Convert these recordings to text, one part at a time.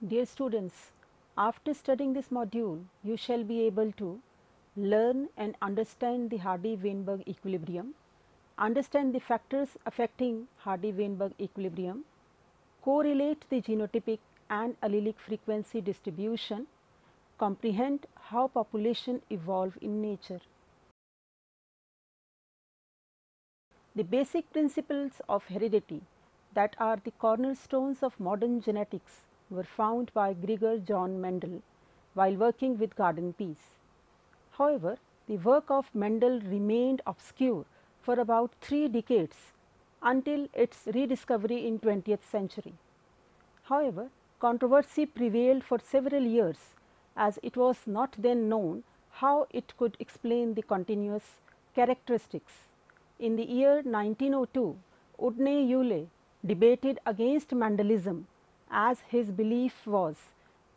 Dear students, after studying this module, you shall be able to learn and understand the Hardy-Weinberg equilibrium, understand the factors affecting Hardy-Weinberg equilibrium, correlate the genotypic and allelic frequency distribution, comprehend how population evolve in nature. The basic principles of heredity that are the cornerstones of modern genetics were found by Gregor John Mendel while working with garden peas. However, the work of Mendel remained obscure for about 3 decades until its rediscovery in 20th century. However, controversy prevailed for several years as it was not then known how it could explain the continuous characteristics. In the year 1902, Udne Yule debated against Mendelism as his belief was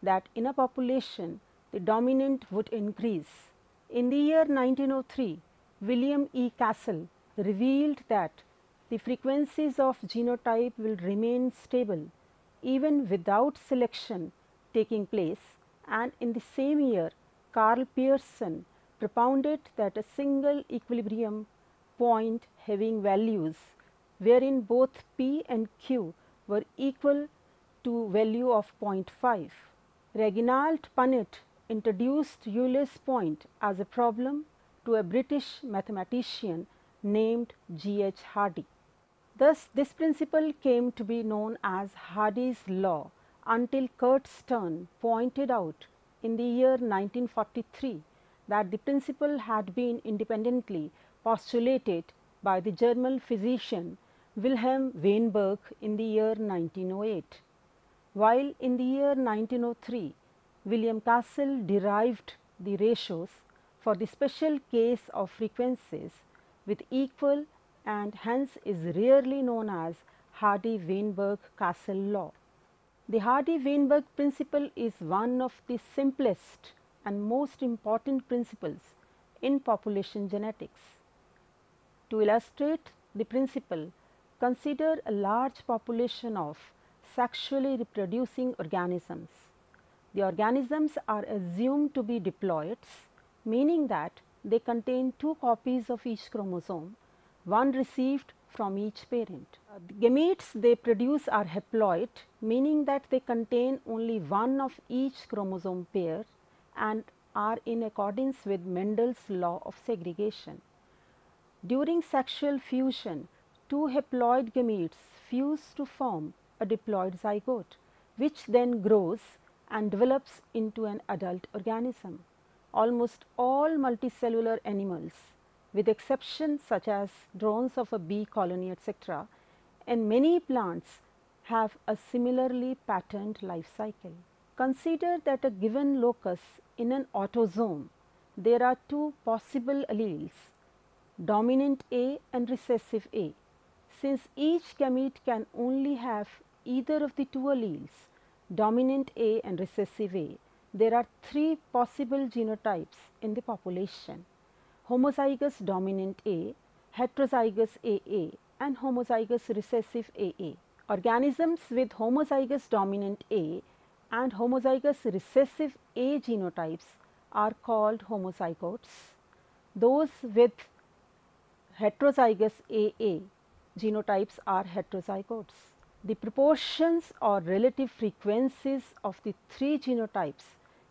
that in a population the dominant would increase. In the year 1903, William E. Cassell revealed that the frequencies of genotype will remain stable even without selection taking place, and in the same year Karl Pearson propounded that a single equilibrium point having values wherein both P and Q were equal to value of 0.5. Reginald Punnett introduced Euler's point as a problem to a British mathematician named G. H. Hardy. Thus, this principle came to be known as Hardy's law until Kurt Stern pointed out in the year 1943 that the principle had been independently postulated by the German physician Wilhelm Weinberg in the year 1908, while in the year 1903 William Cassell derived the ratios for the special case of frequencies with equal and hence is rarely known as Hardy-Weinberg-Cassell law. The Hardy-Weinberg principle is one of the simplest and most important principles in population genetics. To illustrate the principle, consider a large population of sexually reproducing organisms. The organisms are assumed to be diploids, meaning that they contain 2 copies of each chromosome, one received from each parent. The gametes they produce are haploid, meaning that they contain only one of each chromosome pair and are in accordance with Mendel's law of segregation. During sexual fusion, 2 haploid gametes fuse to form a diploid zygote, which then grows and develops into an adult organism. Almost all multicellular animals, with exceptions such as drones of a bee colony, etc., and many plants have a similarly patterned life cycle. Consider that a given locus in an autosome, there are 2 possible alleles, dominant A and recessive A. Since each gamete can only have either of the 2 alleles, dominant A and recessive A, there are 3 possible genotypes in the population: homozygous dominant A, heterozygous AA, and homozygous recessive AA. Organisms with homozygous dominant A and homozygous recessive A genotypes are called homozygotes. Those with heterozygous AA genotypes are heterozygotes. The proportions or relative frequencies of the 3 genotypes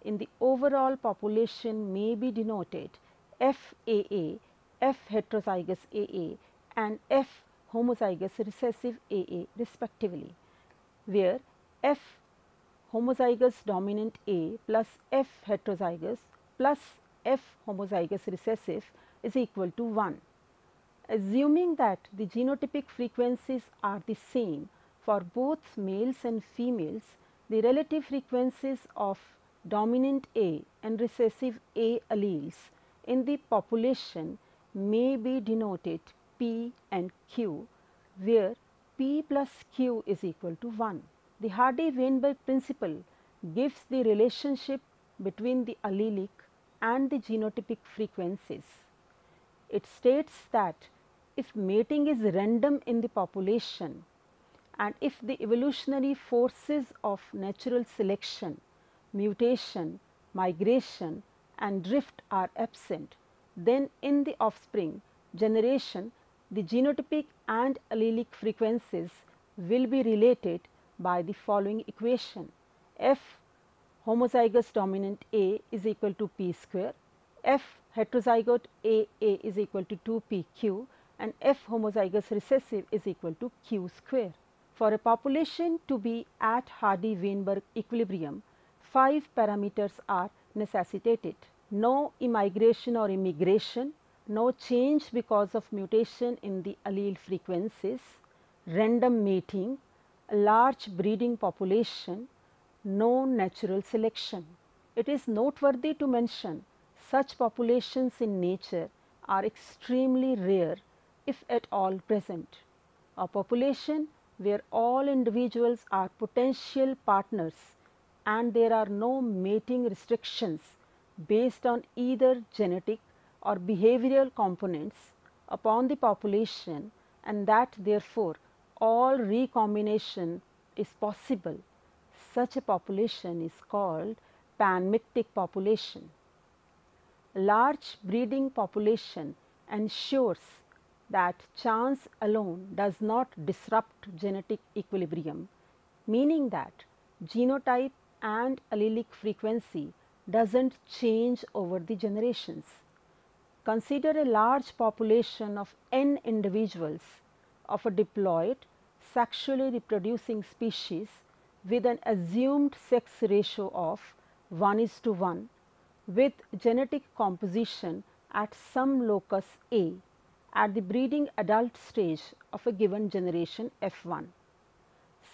in the overall population may be denoted FAA, F heterozygous AA and F homozygous recessive AA respectively, where F homozygous dominant A plus F heterozygous plus F homozygous recessive is equal to 1. Assuming that the genotypic frequencies are the same for both males and females, the relative frequencies of dominant A and recessive A alleles in the population may be denoted P and Q, where P plus Q is equal to 1. The Hardy-Weinberg principle gives the relationship between the allelic and the genotypic frequencies. It states that if mating is random in the population, and if the evolutionary forces of natural selection, mutation, migration and drift are absent, then in the offspring generation the genotypic and allelic frequencies will be related by the following equation: F homozygous dominant A is equal to P square, F heterozygote AA is equal to 2PQ and F homozygous recessive is equal to Q square. For a population to be at Hardy-Weinberg equilibrium, 5 parameters are necessitated: no immigration or immigration, no change because of mutation in the allele frequencies, random mating, a large breeding population, no natural selection. It is noteworthy to mention such populations in nature are extremely rare, if at all present. A population where all individuals are potential partners and there are no mating restrictions based on either genetic or behavioral components upon the population, and that therefore all recombination is possible. Such a population is called panmictic population. A large breeding population ensures that chance alone does not disrupt genetic equilibrium, meaning that genotype and allelic frequency does not change over the generations. Consider a large population of n individuals of a diploid sexually reproducing species with an assumed sex ratio of 1:1 with genetic composition at some locus A at the breeding adult stage of a given generation F1.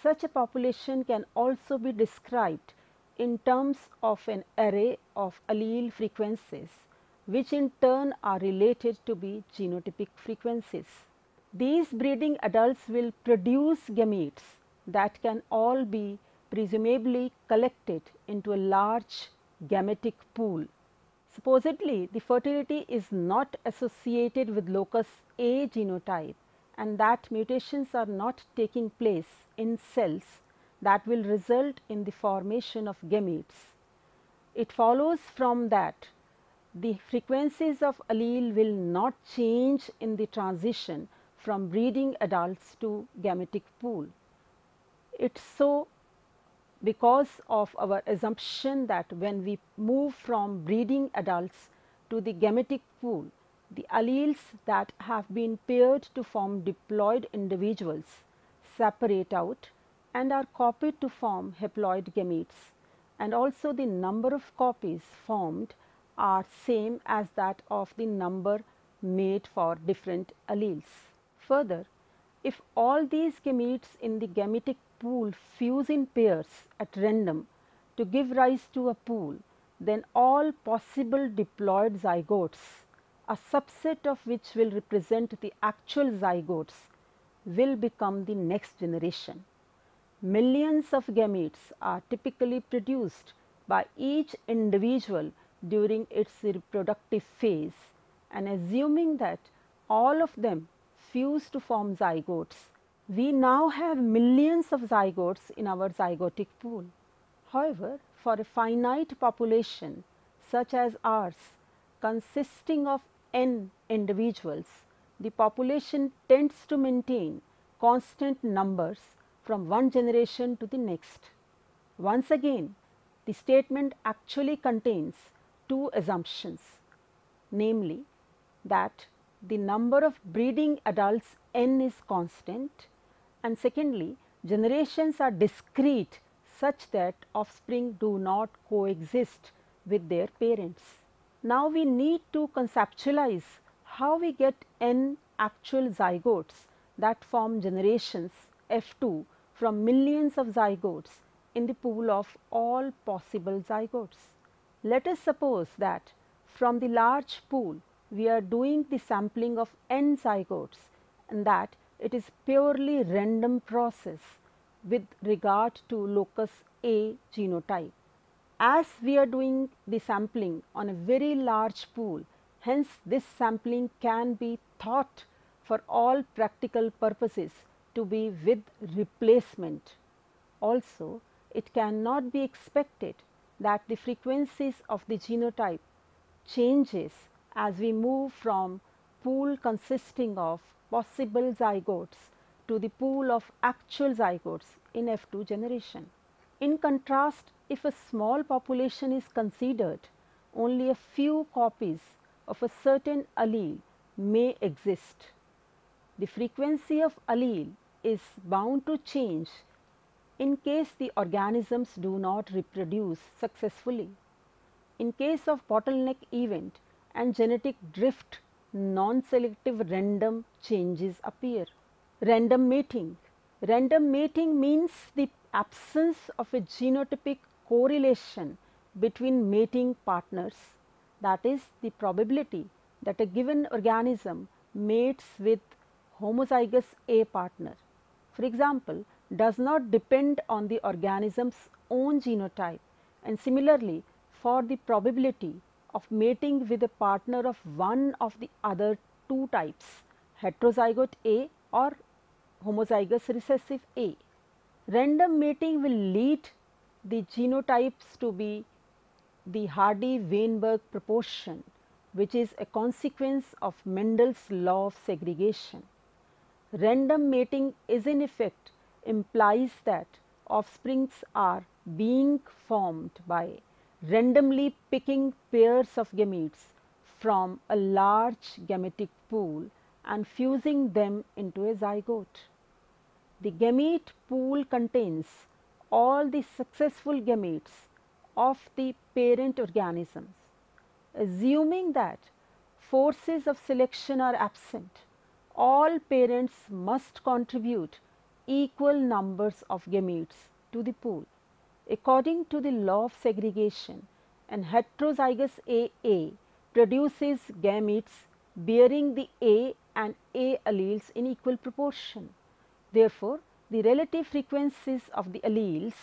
Such a population can also be described in terms of an array of allele frequencies, which in turn are related to be genotypic frequencies. These breeding adults will produce gametes that can all be presumably collected into a large gametic pool. Supposedly, the fertility is not associated with locus A genotype and that mutations are not taking place in cells that will result in the formation of gametes. It follows from that the frequencies of allele will not change in the transition from breeding adults to gametic pool. It's so because of our assumption that when we move from breeding adults to the gametic pool, the alleles that have been paired to form diploid individuals separate out and are copied to form haploid gametes, and also the number of copies formed are same as that of the number made for different alleles. Further, if all these gametes in the gametic pool fuse in pairs at random to give rise to a pool, then all possible diploid zygotes, a subset of which will represent the actual zygotes, will become the next generation. Millions of gametes are typically produced by each individual during its reproductive phase, and assuming that all of them fuse to form zygotes, we now have millions of zygotes in our zygotic pool. However, for a finite population such as ours, consisting of n individuals, the population tends to maintain constant numbers from one generation to the next. Once again, the statement actually contains two assumptions, namely that the number of breeding adults n is constant, and secondly, generations are discrete such that offspring do not coexist with their parents. Now we need to conceptualize how we get n actual zygotes that form generations F2 from millions of zygotes in the pool of all possible zygotes. Let us suppose that from the large pool we are doing the sampling of n zygotes and that it is purely random process with regard to locus A genotype. As we are doing the sampling on a very large pool, hence this sampling can be thought for all practical purposes to be with replacement. Also, it cannot be expected that the frequencies of the genotype changes as we move from pool consisting of possible zygotes to the pool of actual zygotes in F2 generation. In contrast, if a small population is considered, only a few copies of a certain allele may exist. The frequency of allele is bound to change in case the organisms do not reproduce successfully. In case of bottleneck event and genetic drift, non-selective random changes appear. Random mating. Random mating means the absence of a genotypic correlation between mating partners, that is, the probability that a given organism mates with homozygous A partner, for example, does not depend on the organism's own genotype, and similarly for the probability of mating with a partner of one of the other two types, heterozygote A or homozygous recessive A. Random mating will lead the genotypes to be the Hardy-Weinberg proportion, which is a consequence of Mendel's law of segregation. Random mating is in effect implies that offsprings are being formed by randomly picking pairs of gametes from a large gametic pool and fusing them into a zygote. The gamete pool contains all the successful gametes of the parent organisms. Assuming that forces of selection are absent, all parents must contribute equal numbers of gametes to the pool. According to the law of segregation, an heterozygous AA produces gametes bearing the A and A alleles in equal proportion. Therefore, the relative frequencies of the alleles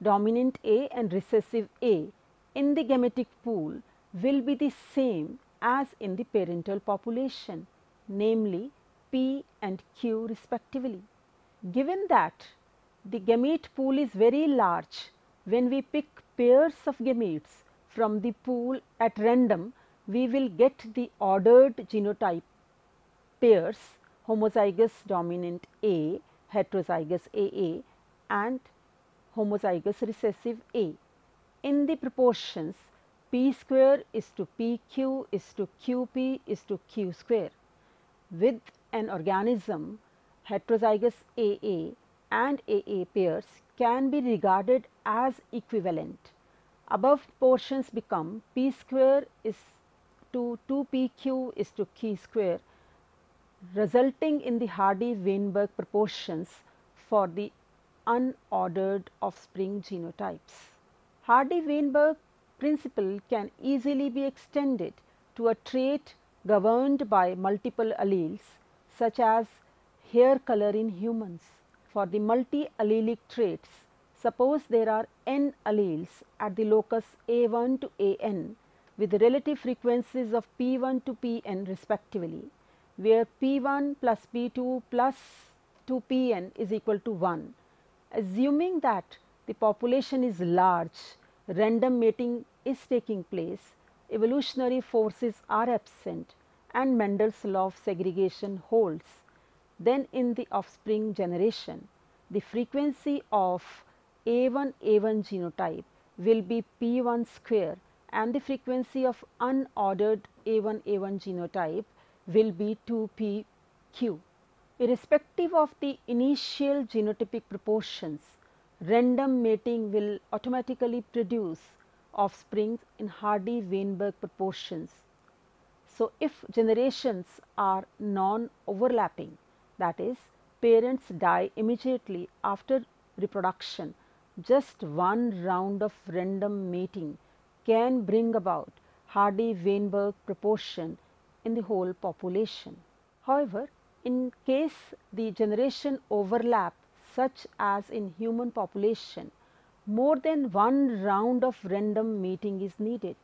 dominant A and recessive A in the gametic pool will be the same as in the parental population, namely P and Q respectively. Given that the gamete pool is very large, when we pick pairs of gametes from the pool at random, we will get the ordered genotype pairs homozygous dominant A, heterozygous AA and homozygous recessive A in the proportions P square is to PQ is to QP is to Q square. With an organism, heterozygous AA and AA pairs can be regarded as equivalent. Above portions become P square is to 2PQ is to Q square, resulting in the Hardy-Weinberg proportions for the unordered offspring genotypes. Hardy-Weinberg principle can easily be extended to a trait governed by multiple alleles such as hair color in humans. For the multi-allelic traits, suppose there are n alleles at the locus A1 to AN with relative frequencies of P1 to Pn respectively, where P1 plus P2 plus 2Pn is equal to 1. Assuming that the population is large, random mating is taking place, evolutionary forces are absent and Mendel's law of segregation holds, then in the offspring generation, the frequency of A1 genotype will be P1 square and the frequency of unordered A1 genotype will be 2PQ. Irrespective of the initial genotypic proportions, random mating will automatically produce offspring in Hardy-Weinberg proportions. So, if generations are non-overlapping, that is, parents die immediately after reproduction, just one round of random mating can bring about Hardy-Weinberg proportion in the whole population. However, in case the generation overlap such as in human population, more than one round of random mating is needed.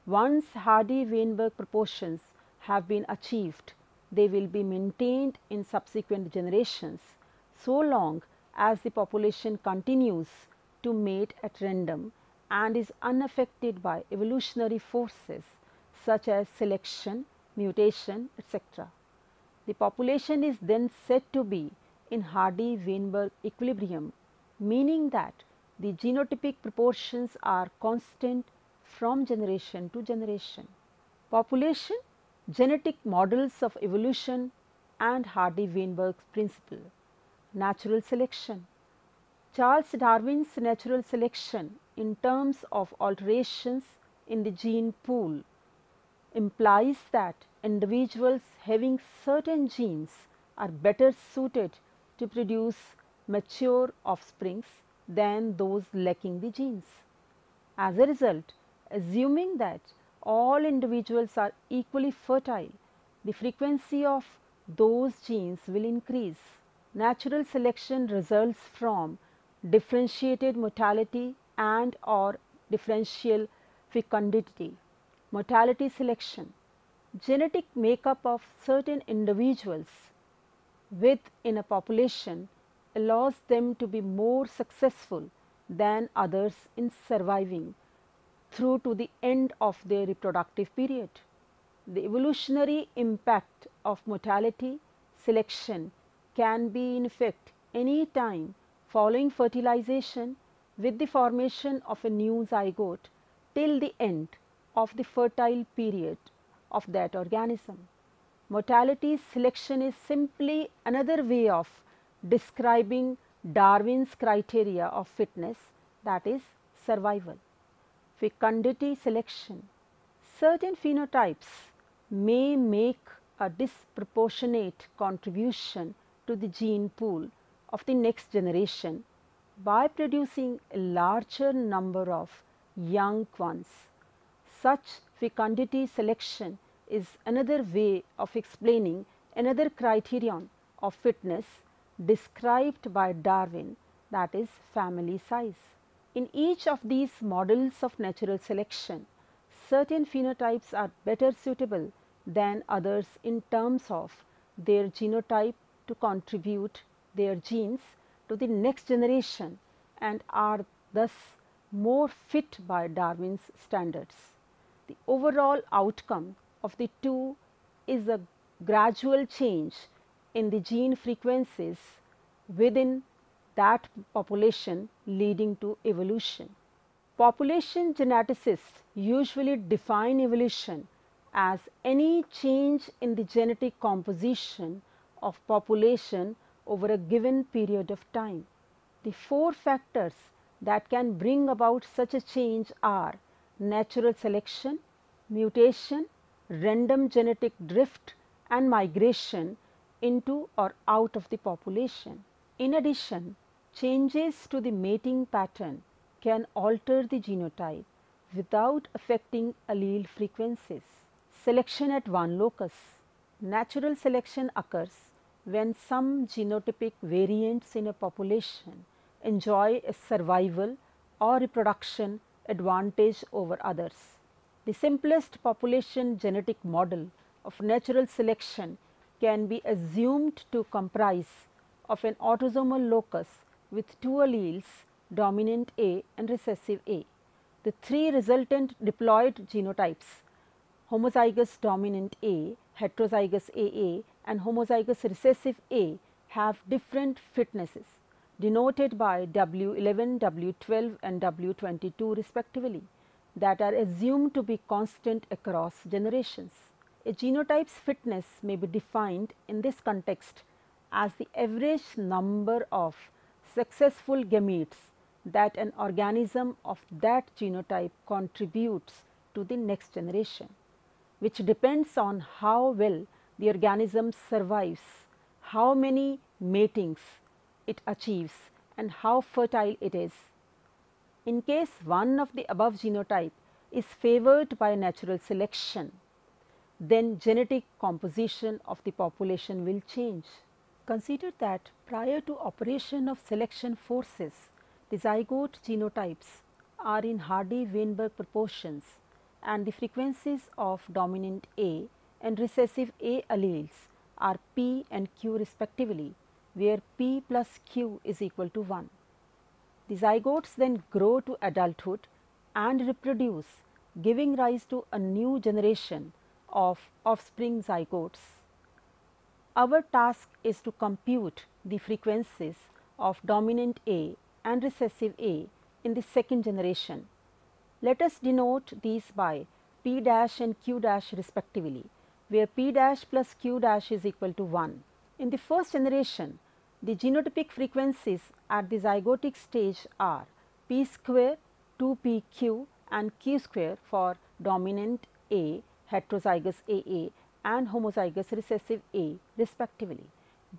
Once Hardy-Weinberg proportions have been achieved, they will be maintained in subsequent generations so long as the population continues to mate at random and is unaffected by evolutionary forces such as selection, mutation, etc. The population is then said to be in Hardy-Weinberg equilibrium, meaning that the genotypic proportions are constant from generation to generation. Population, genetic models of evolution and Hardy-Weinberg's principle. Natural selection. Charles Darwin's natural selection in terms of alterations in the gene pool implies that individuals having certain genes are better suited to produce mature offsprings than those lacking the genes. As a result, assuming that all individuals are equally fertile, the frequency of those genes will increase. Natural selection results from differentiated motility and or differential fecundity. Motility selection. Genetic makeup of certain individuals within a population allows them to be more successful than others in surviving through to the end of their reproductive period. The evolutionary impact of motility selection can be in effect any time following fertilization with the formation of a new zygote till the end of the fertile period of that organism. Motility selection is simply another way of describing Darwin's criteria of fitness, that is survival. Fecundity selection. Certain phenotypes may make a disproportionate contribution to the gene pool of the next generation by producing a larger number of young ones. Such fecundity selection is another way of explaining another criterion of fitness described by Darwin, that is family size. In each of these models of natural selection, certain phenotypes are better suitable than others in terms of their genotype to contribute their genes to the next generation and are thus more fit by Darwin's standards. The overall outcome of the two is a gradual change in the gene frequencies within that population leading to evolution. Population geneticists usually define evolution as any change in the genetic composition of population over a given period of time. The four factors that can bring about such a change are natural selection, mutation, random genetic drift and migration into or out of the population. In addition, changes to the mating pattern can alter the genotype without affecting allele frequencies. Selection at one locus. Natural selection occurs when some genotypic variants in a population enjoy a survival or reproduction advantage over others. The simplest population genetic model of natural selection can be assumed to comprise of an autosomal locus with two alleles, dominant A and recessive A. The three resultant diploid genotypes, homozygous dominant A, heterozygous AA and homozygous recessive A, have different fitnesses denoted by W11, W12 and W22 respectively, that are assumed to be constant across generations. A genotype's fitness may be defined in this context as the average number of successful gametes that an organism of that genotype contributes to the next generation, which depends on how well the organism survives, how many matings it achieves and how fertile it is. In case one of the above genotype is favored by natural selection, then genetic composition of the population will change. Consider that prior to operation of selection forces, the zygote genotypes are in Hardy-Weinberg proportions and the frequencies of dominant A and recessive A alleles are P and Q respectively, where P plus Q is equal to 1. The zygotes then grow to adulthood and reproduce, giving rise to a new generation of offspring zygotes. Our task is to compute the frequencies of dominant A and recessive A in the second generation. Let us denote these by P dash and Q dash respectively, where P dash plus Q dash is equal to 1. In the first generation, the genotypic frequencies at the zygotic stage are P square, 2pq and Q square for dominant A, heterozygous AA and homozygous recessive A respectively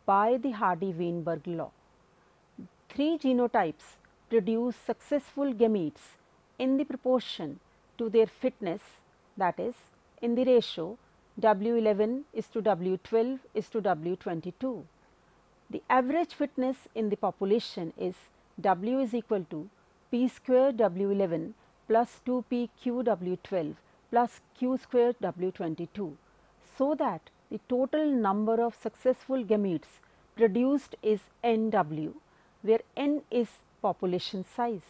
by the Hardy-Weinberg law. Three genotypes produce successful gametes in the proportion to their fitness, that is, in the ratio W11 is to W12 is to W22. The average fitness in the population is W is equal to P square W11 plus 2p Q W12 plus Q square W22, so that the total number of successful gametes produced is NW, where N is population size.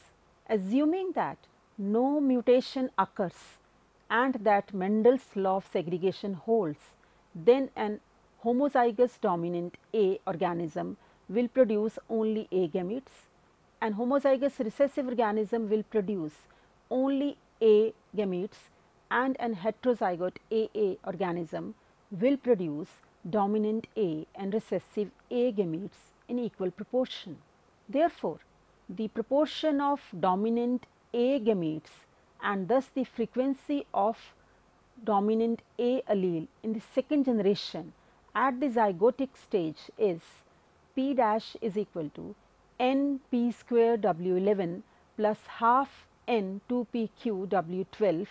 Assuming that no mutation occurs and that Mendel's law of segregation holds, then an homozygous dominant A organism will produce only A gametes, and homozygous recessive organism will produce only A gametes, and an heterozygote AA organism will produce dominant A and recessive A gametes in equal proportion. Therefore, the proportion of dominant A gametes and thus the frequency of dominant A allele in the second generation at the zygotic stage is P dash is equal to N P square W11 plus half N 2pq W12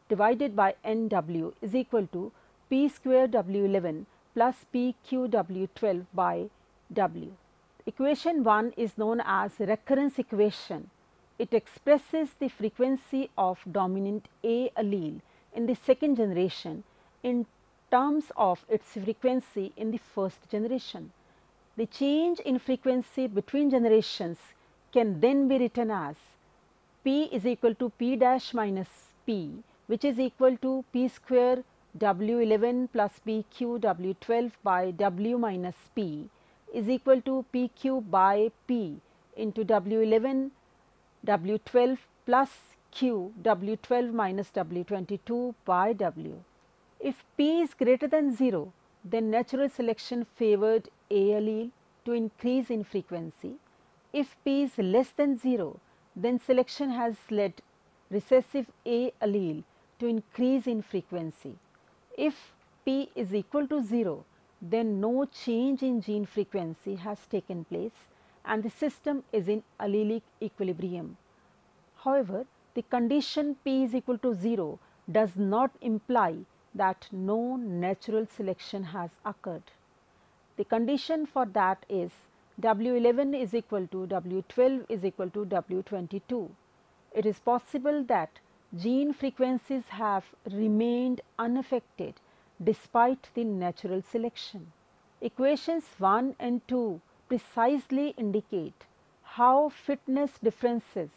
divided by NW is equal to P square W11 plus PQ W12 by W. Equation 1 is known as recurrence equation. It expresses the frequency of dominant A allele in the second generation in terms of its frequency in the first generation. The change in frequency between generations can then be written as P is equal to P dash minus P, which is equal to P square W11 plus PQ W12 by W minus P is equal to PQ by P into W11 W12 plus Q W12 minus W22 by W. If P is greater than 0, then natural selection favored A allele to increase in frequency. If P is less than 0, then selection has led recessive A allele to increase in frequency. If P is equal to 0, then no change in gene frequency has taken place and the system is in allelic equilibrium. However, the condition P is equal to 0 does not imply that no natural selection has occurred. The condition for that is W11 is equal to W12 is equal to W22. It is possible that gene frequencies have remained unaffected despite the natural selection. Equations 1 and 2 precisely indicate how fitness differences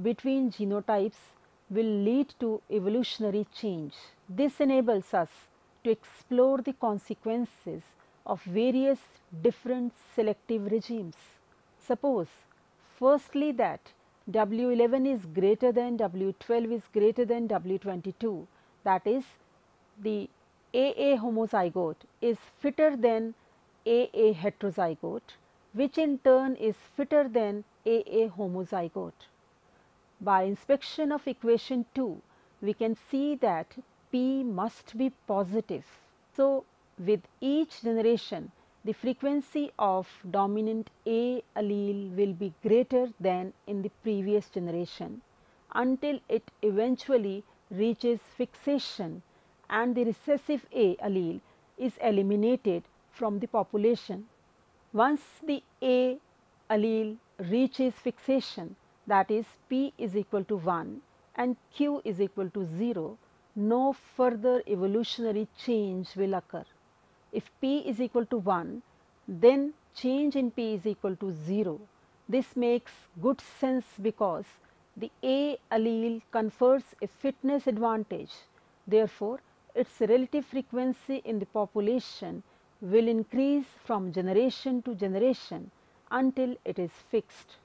between genotypes will lead to evolutionary change. This enables us to explore the consequences of various different selective regimes. Suppose firstly that W11 is greater than W12 is greater than W22, that is, the AA homozygote is fitter than AA heterozygote, which in turn is fitter than AA homozygote. By inspection of equation 2, we can see that P must be positive. So, with each generation, the frequency of dominant A allele will be greater than in the previous generation until it eventually reaches fixation and the recessive A allele is eliminated from the population. Once the A allele reaches fixation, that is P is equal to 1 and Q is equal to 0, no further evolutionary change will occur. If P is equal to 1, then change in P is equal to 0. This makes good sense because the A allele confers a fitness advantage. Therefore, its relative frequency in the population will increase from generation to generation until it is fixed.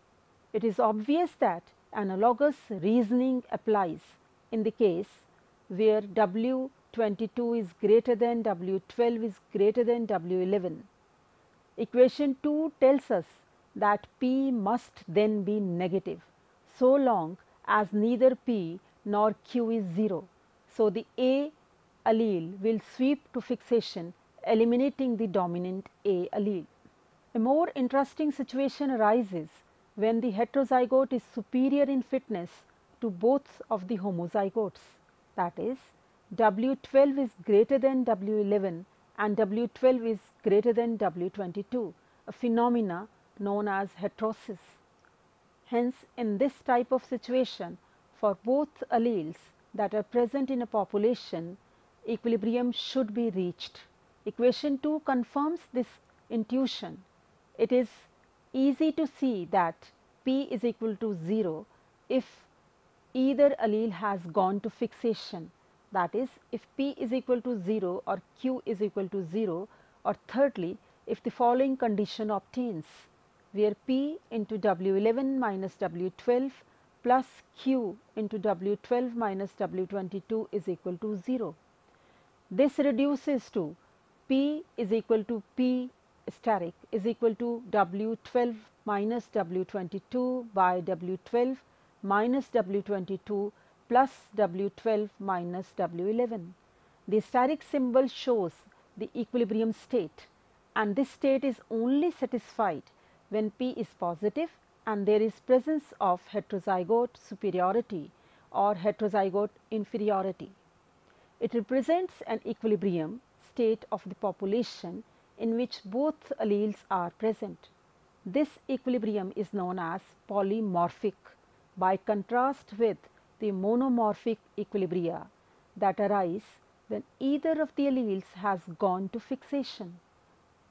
It is obvious that analogous reasoning applies in the case where W22 is greater than W12 is greater than W11. Equation 2 tells us that P must then be negative so long as neither P nor Q is 0. So, the A allele will sweep to fixation, eliminating the dominant A allele. A more interesting situation arises when the heterozygote is superior in fitness to both of the homozygotes, that is, W12 is greater than W11 and W12 is greater than W22, a phenomena known as heterosis. Hence, in this type of situation, for both alleles that are present in a population, equilibrium should be reached. Equation 2 confirms this intuition. It is easy to see that P is equal to 0 if either allele has gone to fixation, that is, if P is equal to 0 or Q is equal to 0, or thirdly, if the following condition obtains, where P into W11 minus W12 plus Q into W12 minus W22 is equal to 0. This reduces to P is equal to P steric is equal to W12 minus W22 by W12 minus W22 plus W12 minus W11. The steric symbol shows the equilibrium state, and this state is only satisfied when P is positive and there is presence of heterozygote superiority or heterozygote inferiority. It represents an equilibrium state of the population in which both alleles are present. This equilibrium is known as polymorphic by contrast with the monomorphic equilibria that arise when either of the alleles has gone to fixation.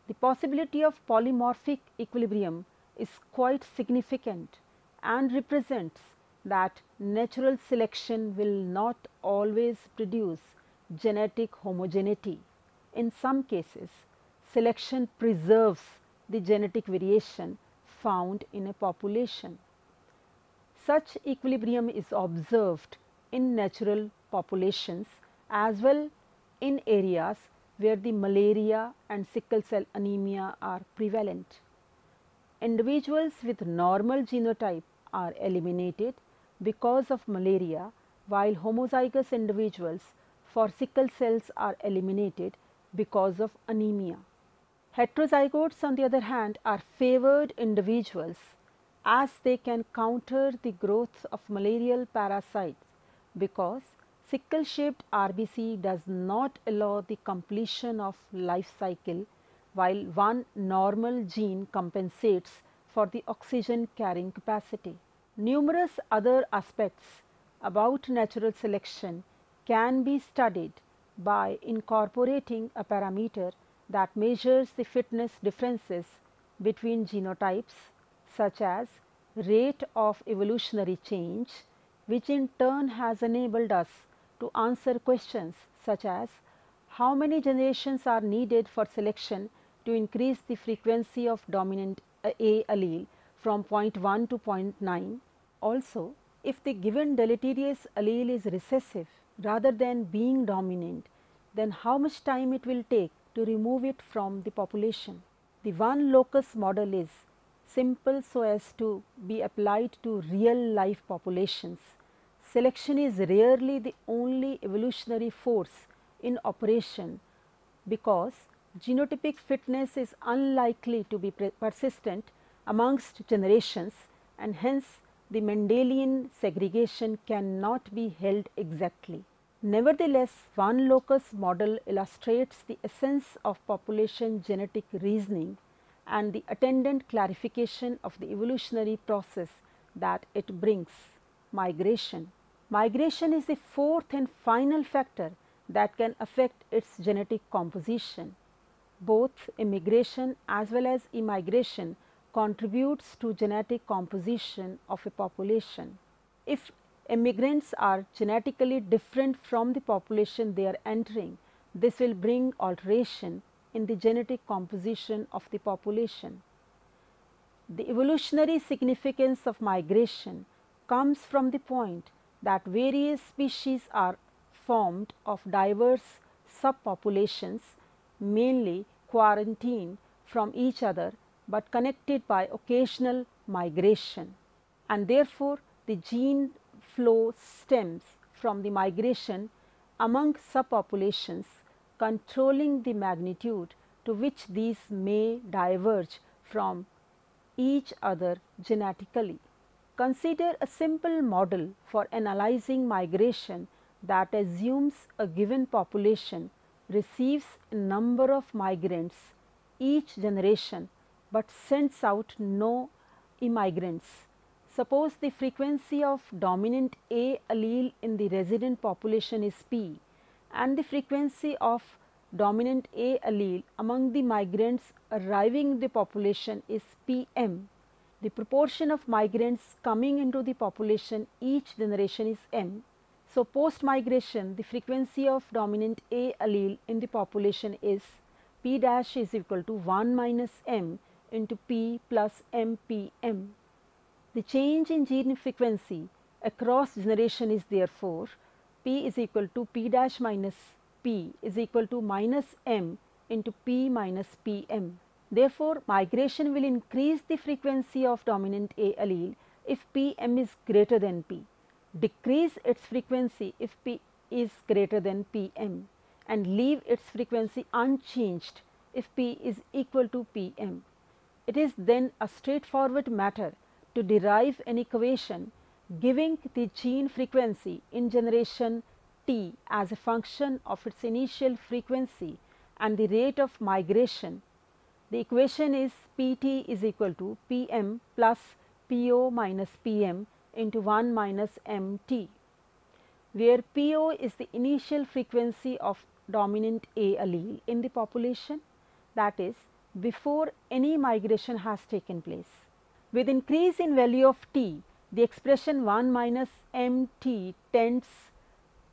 The possibility of polymorphic equilibrium is quite significant and represents that natural selection will not always produce genetic homogeneity. In some cases, selection preserves the genetic variation found in a population. Such equilibrium is observed in natural populations as well in areas where the malaria and sickle cell anemia are prevalent. Individuals with normal genotype are eliminated because of malaria, while homozygous individuals for sickle cells are eliminated because of anemia. Heterozygotes, on the other hand, are favored individuals as they can counter the growth of malarial parasites because sickle shaped RBC does not allow the completion of life cycle, while one normal gene compensates for the oxygen carrying capacity. Numerous other aspects about natural selection can be studied by incorporating a parameter that measures the fitness differences between genotypes, such as rate of evolutionary change, which in turn has enabled us to answer questions such as how many generations are needed for selection to increase the frequency of dominant A allele from 0.1 to 0.9. Also, if the given deleterious allele is recessive rather than being dominant, then how much time it will take to remove it from the population. The one locus model is simple so as to be applied to real life populations. Selection is rarely the only evolutionary force in operation because genotypic fitness is unlikely to be persistent amongst generations, and hence the Mendelian segregation cannot be held exactly. Nevertheless, one locus model illustrates the essence of population genetic reasoning and the attendant clarification of the evolutionary process that it brings, migration. Migration is the fourth and final factor that can affect its genetic composition. both immigration as well as immigration contributes to genetic composition of a population. If immigrants are genetically different from the population they are entering, this will bring alteration in the genetic composition of the population. The evolutionary significance of migration comes from the point that various species are formed of diverse subpopulations, mainly quarantined from each other but connected by occasional migration, and therefore the gene flow stems from the migration among subpopulations, controlling the magnitude to which these may diverge from each other genetically. Consider a simple model for analyzing migration that assumes a given population receives a number of migrants each generation but sends out no immigrants. Suppose the frequency of dominant A allele in the resident population is P and the frequency of dominant A allele among the migrants arriving in the population is Pm. The proportion of migrants coming into the population each generation is m. So, post migration the frequency of dominant A allele in the population is P dash is equal to 1 minus m into P plus mpm. The change in gene frequency across generation is therefore P is equal to P dash minus P is equal to minus m into P minus Pm. Therefore, migration will increase the frequency of dominant A allele if Pm is greater than P, decrease its frequency if P is greater than Pm, and leave its frequency unchanged if P is equal to Pm. It is then a straightforward matter to derive an equation giving the gene frequency in generation T as a function of its initial frequency and the rate of migration. The equation is Pt is equal to Pm plus Po minus Pm into 1 minus Mt, where Po is the initial frequency of dominant A allele in the population, that is before any migration has taken place. With increase in value of T, the expression 1 minus Mt tends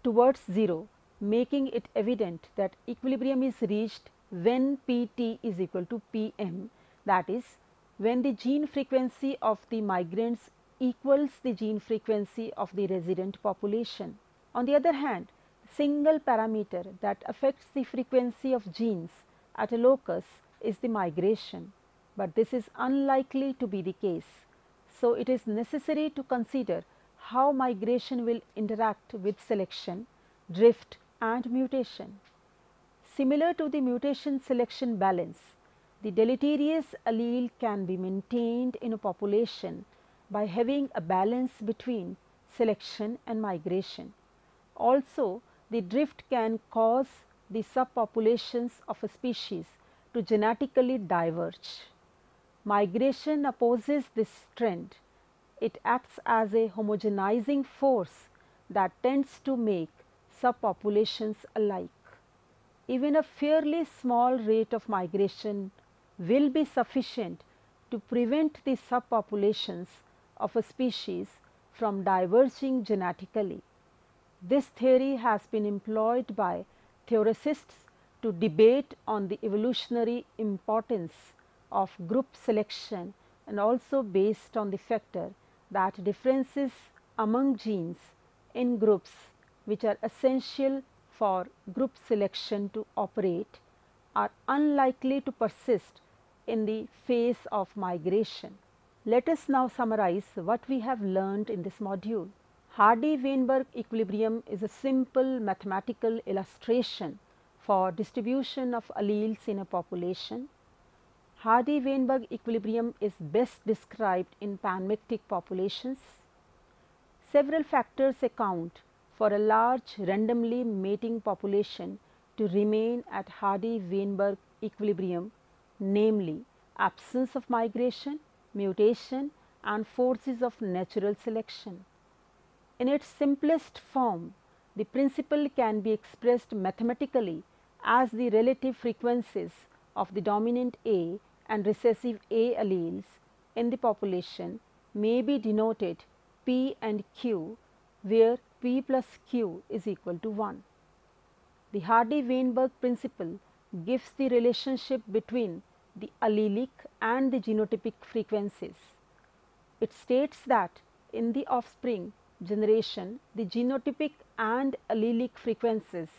towards 0, making it evident that equilibrium is reached when Pt is equal to Pm, that is when the gene frequency of the migrants equals the gene frequency of the resident population. On the other hand, the single parameter that affects the frequency of genes at a locus is the migration, but this is unlikely to be the case. So, it is necessary to consider how migration will interact with selection, drift and mutation. Similar to the mutation selection balance, the deleterious allele can be maintained in a population by having a balance between selection and migration. Also, the drift can cause the subpopulations of a species to genetically diverge. Migration opposes this trend. It acts as a homogenizing force that tends to make subpopulations alike. Even a fairly small rate of migration will be sufficient to prevent the subpopulations of a species from diverging genetically. This theory has been employed by theorists to debate on the evolutionary importance of group selection and also based on the factor that differences among genes in groups which are essential for group selection to operate are unlikely to persist in the face of migration. Let us now summarize what we have learned in this module. Hardy-Weinberg equilibrium is a simple mathematical illustration for distribution of alleles in a population. Hardy-Weinberg equilibrium is best described in panmictic populations. Several factors account for a large randomly mating population to remain at Hardy-Weinberg equilibrium, namely absence of migration, mutation and forces of natural selection. In its simplest form, the principle can be expressed mathematically as the relative frequencies of the dominant A and recessive A alleles in the population may be denoted P and Q, where P plus Q is equal to 1. The Hardy-Weinberg principle gives the relationship between the allelic and the genotypic frequencies. It states that in the offspring generation, the genotypic and allelic frequencies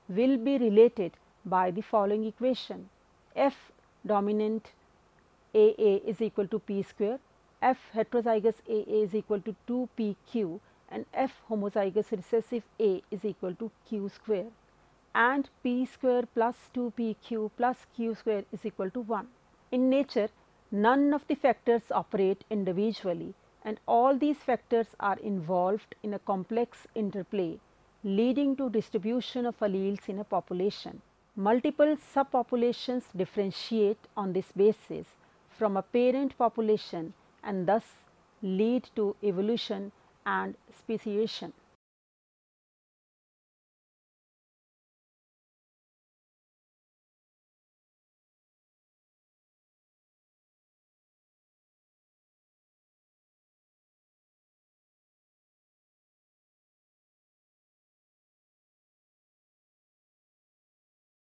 will be related by the following equation: F dominant AA is equal to P square, F heterozygous AA is equal to 2PQ, and F homozygous recessive A is equal to Q square, and P square plus 2PQ plus Q square is equal to 1. In nature, none of the factors operate individually, and all these factors are involved in a complex interplay leading to distribution of alleles in a population. Multiple subpopulations differentiate on this basis from a parent population and thus lead to evolution and speciation.